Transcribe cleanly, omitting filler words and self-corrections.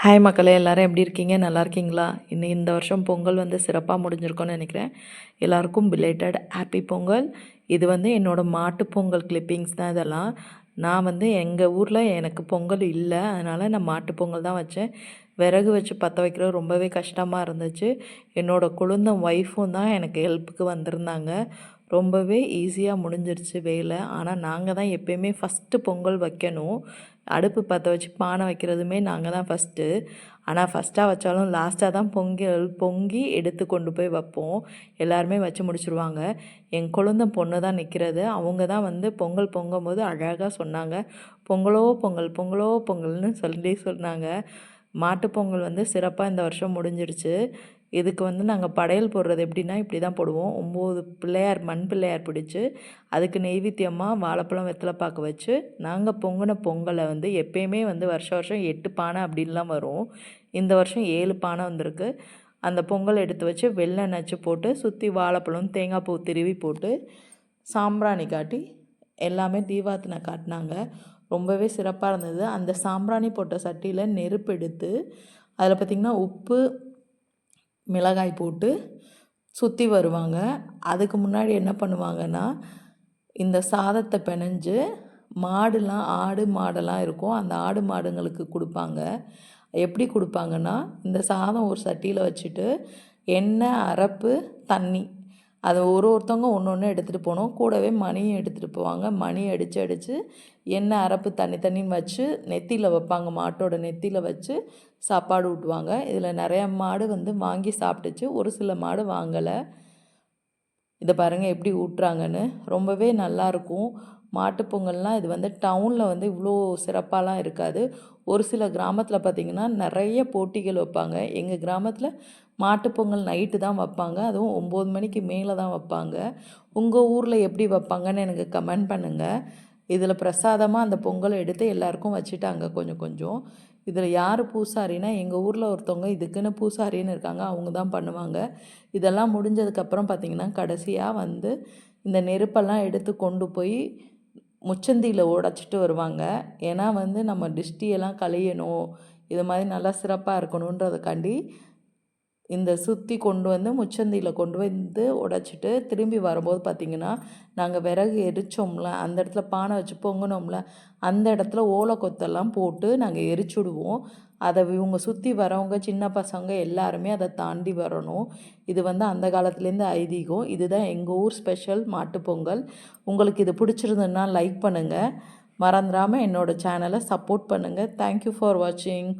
Hi மக்களே, எல்லாரும் எப்படி இருக்கீங்க? நல்லா இருக்கீங்களா? இந்த வருஷம் பொங்கல் வந்து சிறப்பாக முடிஞ்சிருக்கும்னு நினைக்கிறேன். எல்லாருக்கும் பிலேட்டட் ஹாப்பி பொங்கல். இது வந்து என்னோட மாட்டு பொங்கல் கிளிப்பிங்ஸ் தான் இதெல்லாம். நான் வந்து எங்கள் ஊரில் எனக்கு பொங்கல் இல்லை, அதனால் நான் மாட்டு பொங்கல் தான் வச்சேன். விறகு வச்சு பற்ற வைக்கிறது ரொம்பவே கஷ்டமாக இருந்துச்சு. என்னோடய கொழுந்தன் ஒய்ஃபும் தான் எனக்கு ஹெல்ப்புக்கு வந்திருந்தாங்க. ரொம்பவே ஈஸியாக முடிஞ்சிருச்சு வேலை. ஆனால் நாங்கள் தான் எப்பயுமே ஃபஸ்ட்டு பொங்கல் வைக்கணும். அடுப்பு பற்ற வச்சு பானை வைக்கிறதுமே நாங்கள் தான் ஃபஸ்ட்டு. ஆனால் ஃபஸ்ட்டாக வச்சாலும் லாஸ்ட்டாக தான் பொங்கி எடுத்து கொண்டு போய் வைப்போம். எல்லாருமே வச்சு முடிச்சுருவாங்க. என் கொழுந்தன் பொண்ணு தான் நிற்கிறது. அவங்க தான் வந்து பொங்கல் பொங்கும்போது அழகாக சொன்னாங்க, பொங்கலோ பொங்கல் பொங்கலோ பொங்கல்னு சொன்னாங்க. மாட்டுப்பொங்கல் வந்து சிறப்பாக இந்த வருஷம் முடிஞ்சிடுச்சு. இதுக்கு வந்து நாங்கள் படையல் போடுறது எப்படின்னா, இப்படி தான் போடுவோம். 9 பிள்ளையார் மண் பிள்ளையார் பிடிச்சு, அதுக்கு நெய்வேத்தியமாக வாழைப்பழம் வெத்தலை பாக்கு வச்சு, நாங்கள் பொங்கின பொங்கலை வந்து எப்பயுமே வந்து வருஷம் வருஷம் 8 பானை அப்படின்லாம் வரும். இந்த வருஷம் 7 பானை வந்திருக்கு. அந்த பொங்கல் எடுத்து வச்சு வெள்ளை நச்சு போட்டு சுற்றி வாழைப்பழம் தேங்காய் பூ திருவி போட்டு சாம்பிராணி காட்டி எல்லாமே தீபார்த்தனை காட்டினாங்க. ரொம்பவே சிறப்பாக இருந்தது. அந்த சாம்பிராணி போட்ட சட்டியில் நெருப்பு எடுத்து அதில் பார்த்திங்கன்னா உப்பு மிளகாய் போட்டு சுற்றி வருவாங்க. அதுக்கு முன்னாடி என்ன பண்ணுவாங்கன்னா, இந்த சாதத்தை பிணைஞ்சு மாடுலாம் ஆடு மாடெல்லாம் இருக்கும், அந்த ஆடு மாடுங்களுக்கு கொடுப்பாங்க. எப்படி கொடுப்பாங்கன்னா, இந்த சாதம் ஒரு சட்டியில் வச்சுட்டு எண்ணெய் அரப்பு தண்ணி அதை ஒருத்தவங்க ஒன்று ஒன்று எடுத்துகிட்டு போனோம். கூடவே மணியும் எடுத்துகிட்டு போவாங்க. மணி அடித்து அடித்து எண்ணெய் அரப்பு தண்ணின்னு வச்சு நெத்தியில் வைப்பாங்க. மாட்டோட நெத்தியில் வச்சு சாப்பாடு ஊட்டுவாங்க. இதில் நிறையா மாடு வந்து வாங்கி சாப்பிட்டுச்சு, ஒரு சில மாடு வாங்கலை. இதை பாருங்கள் எப்படி ஊட்டுறாங்கன்னு. ரொம்பவே நல்லாயிருக்கும். மாட்டுப்பொங்கல்னால் இது வந்து டவுனில் வந்து இவ்வளோ சிறப்பாலாம் இருக்காது. ஒரு சில கிராமத்தில் பார்த்திங்கன்னா நிறைய போட்டிகள் வைப்பாங்க. எங்கள் கிராமத்தில் மாட்டுப்பொங்கல் நைட்டு தான் வைப்பாங்க. அதுவும் 9 மணிக்கு மேலே தான் வைப்பாங்க. உங்கள் ஊரில் எப்படி வைப்பாங்கன்னு எனக்கு கமெண்ட் பண்ணுங்கள். இதில் பிரசாதமாக அந்த பொங்கலை எடுத்து எல்லாருக்கும் வச்சுட்டாங்க கொஞ்சம் கொஞ்சம். இதில் யார் பூசாரின்னா, எங்கள் ஊரில் ஒருத்தவங்க இதுக்குன்னு பூசாரின்னு இருக்காங்க, அவங்க தான் பண்ணுவாங்க. இதெல்லாம் முடிஞ்சதுக்கப்புறம் பார்த்திங்கன்னா, கடைசியாக வந்து இந்த நெருப்பெல்லாம் எடுத்து கொண்டு போய் முச்சந்தியில் உடச்சிட்டு வருவாங்க. ஏன்னா வந்து நம்ம டிஷ்டியெல்லாம் களையணும், இது மாதிரி நல்லா சிறப்பாக இருக்கணுன்றதுக்காண்டி இந்த சுற்றி கொண்டு வந்து முச்சந்தியில் கொண்டு வந்து உடச்சிட்டு திரும்பி வரும்போது பார்த்திங்கன்னா, நாங்கள் விறகு எரித்தோம்ல, அந்த இடத்துல பானை வச்சு பொங்கினோம்ல, அந்த இடத்துல ஓலை கொத்தெல்லாம் போட்டு நாங்கள் எரிச்சுடுவோம். அதை இவங்க சுற்றி வரவங்க சின்ன பசங்க எல்லாருமே அதை தாண்டி வரணும். இது வந்து அந்த காலத்துலேருந்து ஐதீகம். இதுதான் எங்கள் ஊர் ஸ்பெஷல் மாட்டுப்பொங்கல். உங்களுக்கு இது பிடிச்சிருந்ததுன்னா லைக் பண்ணுங்கள். மறந்துடாமல் என்னோடய சேனலை சப்போர்ட் பண்ணுங்கள். தேங்க்யூ ஃபார் வாட்சிங்.